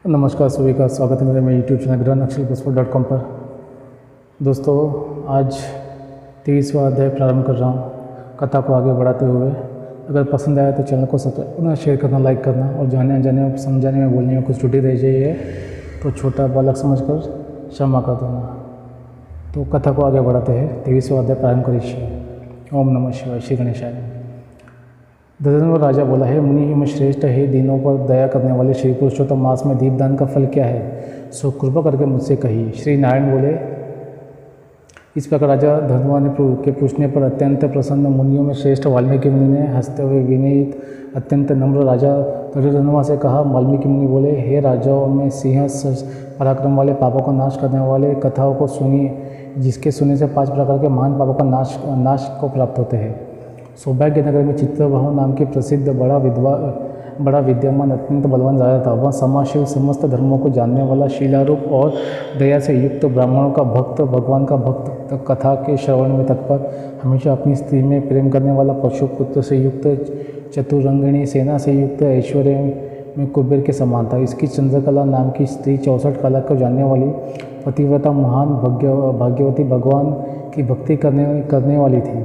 नमस्कार सभी का स्वागत है मेरे यूट्यूब चैनल grandnaxalbusford.com पर। दोस्तों आज 23वां अध्याय प्रारंभ कर रहा हूँ कथा को आगे बढ़ाते हुए। अगर पसंद आया तो चैनल को सब्सक्राइब, शेयर करना, लाइक करना और जाने अनजाने समझाने में बोलने में कुछ त्रुटि रह जाए है तो छोटा बालक समझकर क्षमा कर देना। तो कथा को आगे बढ़ाते हैं। 23वां अध्याय प्रारंभ करिए। ओम नमः शिवाय। श्री गणेशाय। धर्मराज राजा बोला, है मुनि में श्रेष्ठ, है दीनों पर दया करने वाले श्री पुरुषोत्तम मास में दीपदान का फल क्या है, सो कृपा करके मुझसे कहिए। श्री नारायण बोले, इस प्रकार राजा धर्मराज के पूछने पर अत्यंत प्रसन्न मुनियों में श्रेष्ठ वाल्मीकि मुनि ने हंसते हुए विनीत अत्यंत नम्र राजा धर्मराज से कहा। वाल्मीकि मुनि बोले, हे राजाओं में सिंह पराक्रम वाले, पापों का नाश करने वाले कथाओं को सुनिए, जिसके सुनने से 5 प्रकार के महान पापों का नाश को प्राप्त होते हैं। सौभाग्य नगर में चित्रबाहु नाम के प्रसिद्ध बड़ा विद्यमान अत्यंत बलवान राजा था। वह समाजशिव, समस्त धर्मों को जानने वाला, शीलारूप और दया से युक्त, ब्राह्मणों का भक्त, भगवान का भक्त, कथा के श्रवण में तत्पर, हमेशा अपनी स्त्री में प्रेम करने वाला, पशु पुत्र से युक्त, चतुरंगिणी सेना से युक्त, ऐश्वर्य में कुबेर के समान था। इसकी चंद्रकला नाम की स्त्री 64 कला को जानने वाली, पतिव्रता, महान भाग्यवती, भगवान की भक्ति करने वाली थी।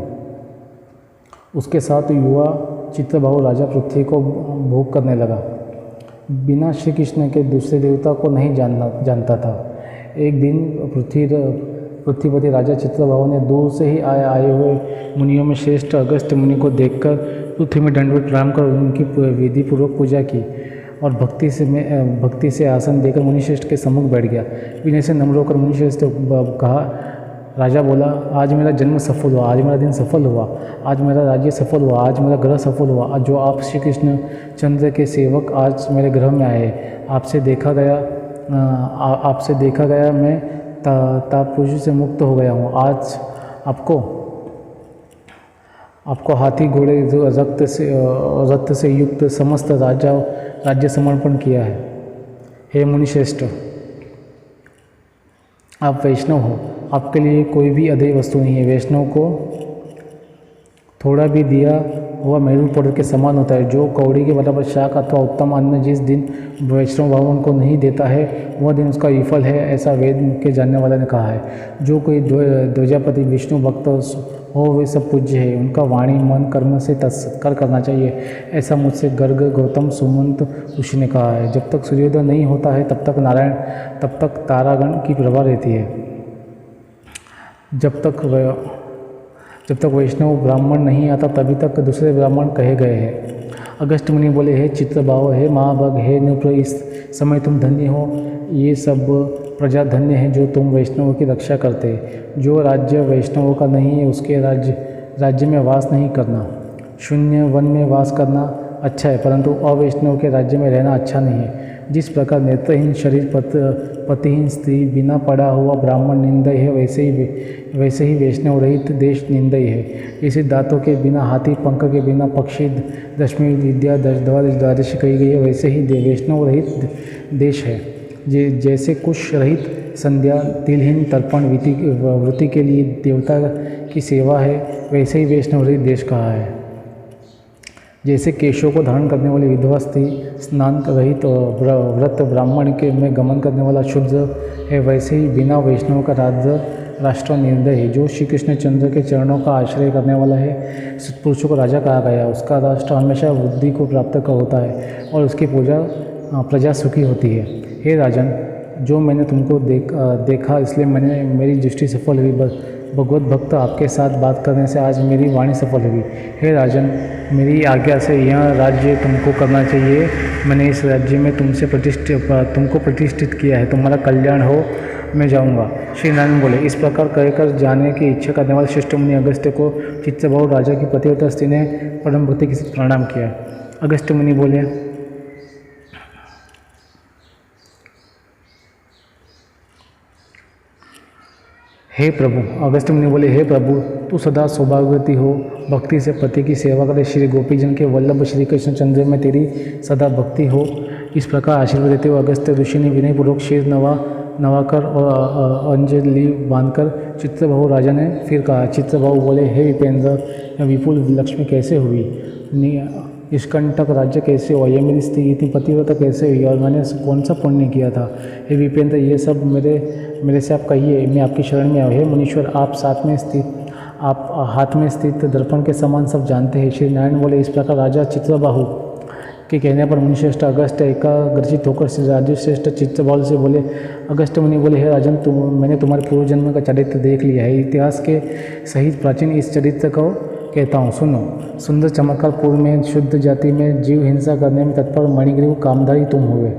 उसके साथ युवा चित्रबाहु राजा पृथ्वी को भोग करने लगा। बिना श्री कृष्ण के दूसरे देवता को नहीं जानता था। एक दिन पृथ्वीपति राजा चित्रबाहु ने दूर से ही आए हुए मुनियों में श्रेष्ठ अगस्त्य मुनि को देखकर पृथ्वी में दंडवत प्रणाम कर उनकी विधि पूर्वक पूजा की और भक्ति से आसन देकर मुनिश्रेष्ठ के सम्मुख बैठ गया। विनय से नम्र होकर मुनिश्रेष्ठ कहा। राजा बोला, आज मेरा जन्म सफल हुआ, आज मेरा दिन सफल हुआ, आज मेरा राज्य सफल हुआ, आज मेरा ग्रह सफल हुआ। आज जो आप श्री कृष्ण चंद्र के सेवक आज मेरे ग्रह में आए, आपसे देखा गया मैं ताप पुरुष से मुक्त हो गया हूँ। आज आपको हाथी घोड़े रक्त से युक्त समस्त राज्य समर्पण किया है। हे मुनिश्रेष्ठ, आप वैष्णव हो, आपके लिए कोई भी अधेय वस्तु नहीं है। वैष्णव को थोड़ा भी दिया हुआ मेरू पर्वत के समान होता है। जो कौड़ी के बराबर शाक अथवा उत्तम अन्न जिस दिन वैष्णव भावन को नहीं देता है, वह दिन उसका विफल है, ऐसा वेद के जानने वाले ने कहा है। जो कोई ध्वजापति विष्णु भक्त हो वे सब पूज्य है। उनका वाणी मन कर्म से सत्कार करना चाहिए, ऐसा मुझसे गर्ग, गौतम, सुमंत ऋषि ने कहा है। जब तक सूर्योदय नहीं होता है तब तक तारागण की प्रभा रहती है। जब तक वैष्णव ब्राह्मण नहीं आता तभी तक दूसरे ब्राह्मण कहे गए हैं। अगस्त्य मुनि बोले, हे चित्रबाहु, हे महाभाग, हे नृप, इस समय तुम धन्य हो। ये सब प्रजा धन्य है जो तुम वैष्णवों की रक्षा करते। जो राज्य वैष्णवों का नहीं है उसके राज्य में वास नहीं करना। शून्य वन में वास करना अच्छा है, परंतु अवैष्णव के राज्य में रहना अच्छा नहीं है। जिस प्रकार नेत्रहीन शरीर पतिहीन स्त्री बिना पड़ा हुआ ब्राह्मण निंदय है, वैसे ही वैष्णव रहित देश निंदय है। इसी दांतों के बिना हाथी, पंख के बिना पक्षी, दशमी विद्या द्वादशी कही गई है, वैसे ही वैष्णव रहित देश है। जैसे कुश रहित संध्या, तिलहीन तर्पण वृत्ति के लिए देवता की सेवा है, वैसे ही वैष्णव रहित देश कहा है। जैसे केशों को धारण करने वाली विधवा स्त्री, स्नान रहित व्रत ब्राह्मण के में गमन करने वाला शुद्ध है, वैसे ही बिना वैष्णव का राष्ट्र निर्दय है। जो श्री कृष्ण चंद्र के चरणों का आश्रय करने वाला है, सत्पुरुषों को राजा कहा गया। उसका राष्ट्र हमेशा बुद्धि को प्राप्त का होता है और उसकी प्रजा सुखी होती है। हे राजन, जो मैंने तुमको देखा इसलिए मेरी दृष्टि सफल हुई। भगवत भक्त आपके साथ बात करने से आज मेरी वाणी सफल हुई। हे राजन, मेरी आज्ञा से यह राज्य तुमको करना चाहिए। मैंने इस राज्य में तुमको प्रतिष्ठित किया है। तुम्हारा कल्याण हो, मैं जाऊंगा। श्री नारायण बोले, इस प्रकार कहकर जाने की इच्छा करने वाले श्रेष्ठ मुनि अगस्त्य को चित्रबाहु राजा की पतिव्रता स्त्री ने परम भक्ति के साथ प्रणाम किया। अगस्त्य मुनि बोले, हे प्रभु। अगस्त्य मुनि बोले, हे प्रभु, तू सदा सौभाग्यवती हो, भक्ति से पति की सेवा करे। श्री गोपीजन के वल्लभ श्री कृष्ण चंद्र में तेरी सदा भक्ति हो। इस प्रकार आशीर्वाद देते हुए अगस्त्य ऋषि ने विनयपूर्वक शीर नवाकर और अंजलि बांधकर चित्रबाहु राजा ने फिर कहा। चित्रबाहु बोले, हे विपेंद्र, यह विपुल लक्ष्मी कैसे हुई? निष्कंटक राज्य कैसे हुआ, ये मेरी स्त्री इतनी पतिव्रता कैसे हुई, और मैंने कौन सा पुण्य किया था। हे विपेंद्र, ये सब मेरे से आप कहिए, मैं आपकी शरण में आऊँ। हे मुनीश्वर, आप हाथ में स्थित दर्पण के समान सब जानते हैं। श्री नारायण बोले। इस प्रकार राजा चित्रबाहु के कहने पर मुनिश्रेष्ठ अगस्त्य एकाग्रचित होकर श्री राजश्रेष्ठ चित्रबाहु से बोले। अगस्त्य मुनि बोले, हे राजन, मैंने तुम्हारे पूर्व जन्म का चरित्र देख लिया है। इतिहास के सहित प्राचीन इस चरित्र को कहता हूँ, सुनो। सुंदर चमत्कार पूर्व में शुद्ध जाति में जीव हिंसा करने में तत्पर मणिग्रीव कामधारी तुम हुए।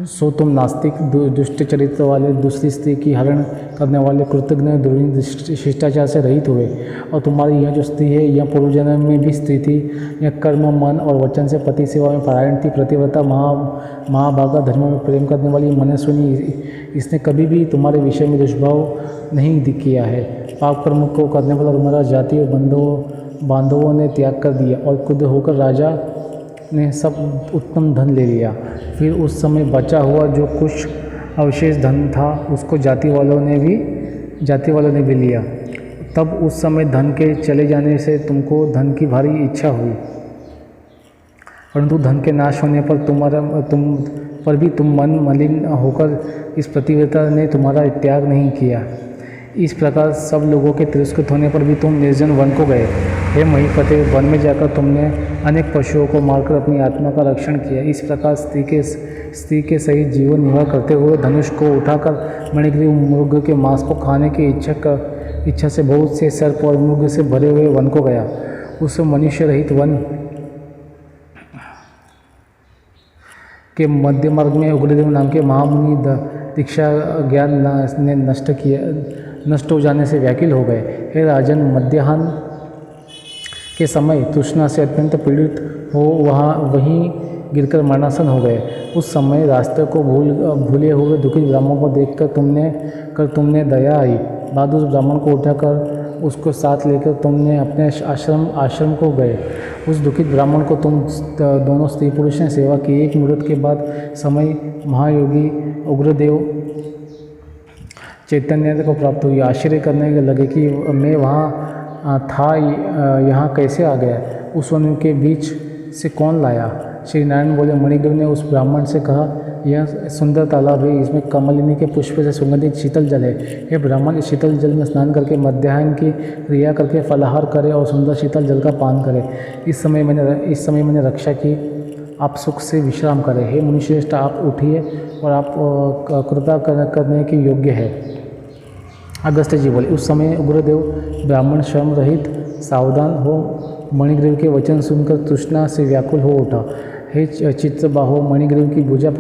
सो तुम नास्तिक दुष्ट चरित्र वाले, दूसरी स्त्री की हरण करने वाले, कृतज्ञ दुर्नीति शिष्टाचार से रहित हुए। और तुम्हारी यह जो स्त्री है, यह पूर्व जन्म में भी स्त्री थी। यह कर्म, मन और वचन से पति सेवा में परायण थी, प्रतिव्रता, महाभागा, धर्म में प्रेम करने वाली, मनस्विनी। इसने कभी भी तुम्हारे विषय में दुष्भाव नहीं किया है। पाप कर्म को करने वाला तुम्हारा जाति और बांधवों ने त्याग कर दिया, और क्रुद्ध होकर राजा ने सब उत्तम धन ले लिया। फिर उस समय बचा हुआ जो कुछ अवशेष धन था, उसको जाति वालों ने भी लिया। तब उस समय धन के चले जाने से तुमको धन की भारी इच्छा हुई, परंतु धन के नाश होने पर भी तुम मन मलिन होकर इस प्रतिव्रता ने तुम्हारा त्याग नहीं किया। इस प्रकार सब लोगों के तिरस्कृत होने पर भी तुम निर्जन वन को गए। हे महीपते, वन में जाकर तुमने अनेक पशुओं को मारकर अपनी आत्मा का रक्षण किया। इस प्रकार स्त्री के सहित जीवन निर्वाह करते हुए धनुष को उठाकर मणिग्रीव मृग के मांस को खाने की इच्छा से बहुत से सर्प और मृग से भरे हुए वन को गया। उस मनुष्य रहित वन के मध्य मार्ग में उग्रदेव नाम के महामुनि दीक्षा ज्ञान ने नष्ट हो जाने से व्याकुल हो गए। हे राजन, मध्याह्न के समय तृष्णा से अत्यंत पीड़ित हो वहीं गिरकर मरणासन हो गए। उस समय रास्ते को भूले हुए दुखित ब्राह्मण को देखकर तुमने दया आई। बाद उस ब्राह्मण को उठाकर उसको साथ लेकर तुमने अपने आश्रम को गए। उस दुखित ब्राह्मण को तुम दोनों स्त्री पुरुष ने सेवा की। एक मुहूर्त के बाद समय महायोगी उग्रदेव चैतन्य को प्राप्त हुई। आश्चर्य करने लगे कि मैं वहाँ था, यहाँ कैसे आ गया, उस वन के बीच से कौन लाया। श्री नारायण बोले। मणिग्रीव ने उस ब्राह्मण से कहा, यह सुंदर तालाब है, इसमें कमलिनी के पुष्प से सुगंधित शीतल जल है। ये ब्राह्मण इस शीतल जल में स्नान करके मध्याह्न की क्रिया करके फलाहार करे और सुंदर शीतल जल का पान करे। इस समय मैंने रक्षा की, आप सुख से विश्राम करें। हे मुनिश्रेष्ठ, आप उठिए और आप कृपा करने के योग्य है। अगस्त्य जी बोले। उस समय उग्रदेव ब्राह्मण श्रम रहित सावधान हो मणिग्रीव के वचन सुनकर तृष्णा से व्याकुल हो उठा। हे चित्रबाहो, मणिग्रीव की भुजा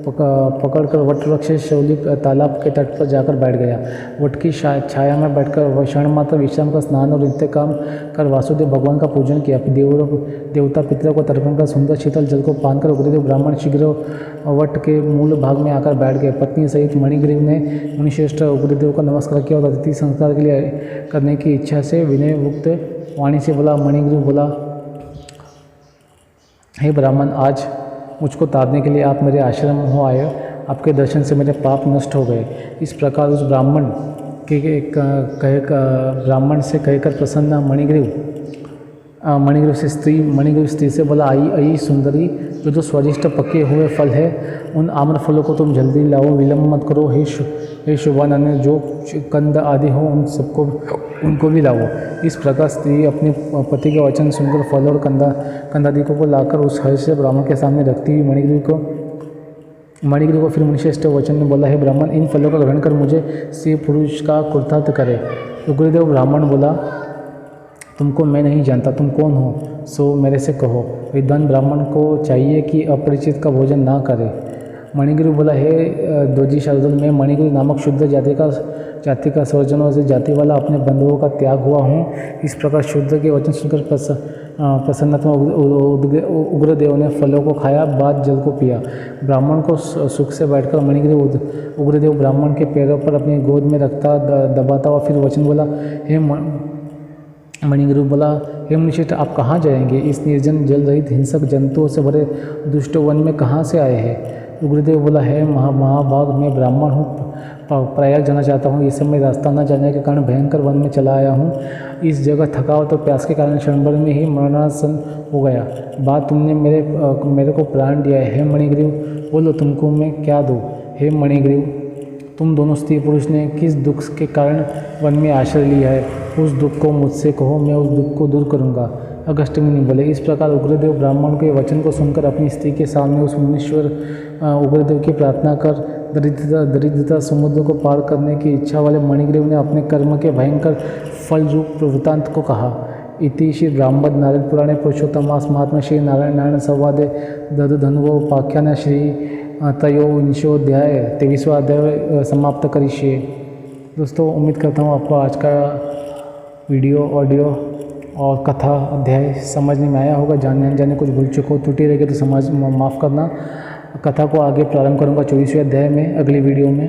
पकड़कर वटवृक्ष शैली तालाब के तट पर जाकर बैठ गया। वट की छाया में बैठकर क्षण मात्र विश्राम का स्नान और नित्य काम कर वासुदेव भगवान का पूजन किया। देवता पितरों को तर्पण कर सुंदर शीतल जल को पान कर उग्रदेव ब्राह्मण शीघ्र वट के मूल भाग में आकर बैठ गए। पत्नी सहित मणिग्रीव ने मुनिश्रेष्ठ उग्रदेव का नमस्कार किया और अतिथि संस्कार के लिए करने की इच्छा से विनय मुक्त वाणी से बोला। मणिग्रीव बोला, हे ब्राह्मण, आज मुझको तारने के लिए आप मेरे आश्रम हो आए। आपके दर्शन से मेरे पाप नष्ट हो गए। इस प्रकार उस ब्राह्मण से कहकर प्रसन्न मणिग्रीव स्त्री से बोला, आई सुंदरी, जो स्वादिष्ट पके हुए फल है, उन आम्र फलों को तुम जल्दी लाओ, विलम्ब मत करो। हे शुभानन, जो कंद आदि हो उनको भी लाओ। इस प्रकार स्त्री अपने पति के वचन सुनकर फल और कंदादिकों को लाकर उस हर्ष से ब्राह्मण के सामने रखती हुई मणिग्रीव को फिर मुनिश्रेष्ठ वचन में बोला, हे ब्राह्मण, इन फलों का ग्रहण कर मुझे स्त्री पुरुष का कृतार्थ करे। उग्रदेव ब्राह्मण बोला, तुमको मैं नहीं जानता, तुम कौन हो, सो मेरे से कहो। विद्वान ब्राह्मण को चाहिए कि अपरिचित का भोजन ना करे। मणिग्रीव बोला, हे दोजी शार्दुल, मैं मणिग्रीव नामक शुद्ध जाति का स्वजनों से जाति वाला अपने बंधुओं का त्याग हुआ हूँ। इस प्रकार शुद्ध के वचन सुनकर प्रसन्नता उग्रदेव ने फलों को खाया, बाद जल को पिया। ब्राह्मण को सुख से बैठकर मणिग्रीव उग्रदेव ब्राह्मण के पैरों पर अपनी गोद में रखता दबाता और फिर वचन बोला। हे मणिग्रीव बोला, हे मुनिश्रेष्ठ, आप कहाँ जाएंगे? इस निर्जन जल रहित हिंसक जंतुओं से भरे दुष्ट वन में कहाँ से आए हैं? उग्रदेव बोला, है महाभाग, मैं ब्राह्मण हूँ, प्रयाग जाना चाहता हूँ। इस समय रास्ता न जानने के कारण भयंकर वन में चला आया हूँ। इस जगह थकावट और प्यास के कारण क्षण भर में ही मरणासन हो गया। बाद तुमने मेरे को प्राण दिया है। हे मणिग्रीव, बोलो तुमको मैं क्या दूँ। हे मणिग्रीव, तुम दोनों स्त्री पुरुष ने किस दुख के कारण वन में आश्रय लिया है, उस दुख को मुझसे कहो, मैं उस दुख को दूर करूँगा। अगस्त्य मुनि बोले। इस प्रकार उग्रदेव ब्राह्मण के वचन को सुनकर अपनी स्त्री के सामने उस मुनीश्वर उग्रदेव की प्रार्थना कर दरिद्रता समुद्र को पार करने की इच्छा वाले मणिग्रीव ने अपने कर्म के भयंकर फल रूप वृत्तांत को कहा। इति श्री ब्राह्मण नारद पुराणे पुरुषोत्तमास महात्मा श्री नारायण संवादे दधधन्वोपाख्यान श्री त्रयोविंशोध्याय 23वां अध्याय समाप्त करिष्ये। दोस्तों, उम्मीद करता हूँ आपको आज का वीडियो, ऑडियो और कथा अध्याय समझने में आया होगा। जानने अनजाने कुछ भूल चुको, त्रुटि रह गई तो माफ़ करना। कथा को आगे प्रारंभ करूँगा 24वें अध्याय में, अगली वीडियो में।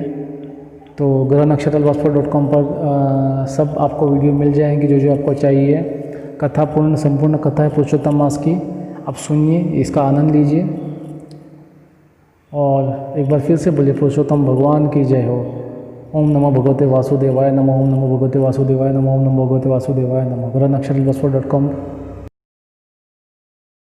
तो ग्रह नक्षत्रवास्तु.com पर सब आपको वीडियो मिल जाएंगी जो आपको चाहिए। कथा संपूर्ण कथा है पुरुषोत्तम मास की, आप सुनिए, इसका आनंद लीजिए और एक बार फिर से बोलिए पुरुषोत्तम भगवान की जय हो। ओम नमो भगवते वासुदेवाय नमः। ओम नमो भगवते वासुदेवाय नमः। ओम नमो भगवते वासुदेवाय नमः। ग्रह नक्षत्रवास्तु.com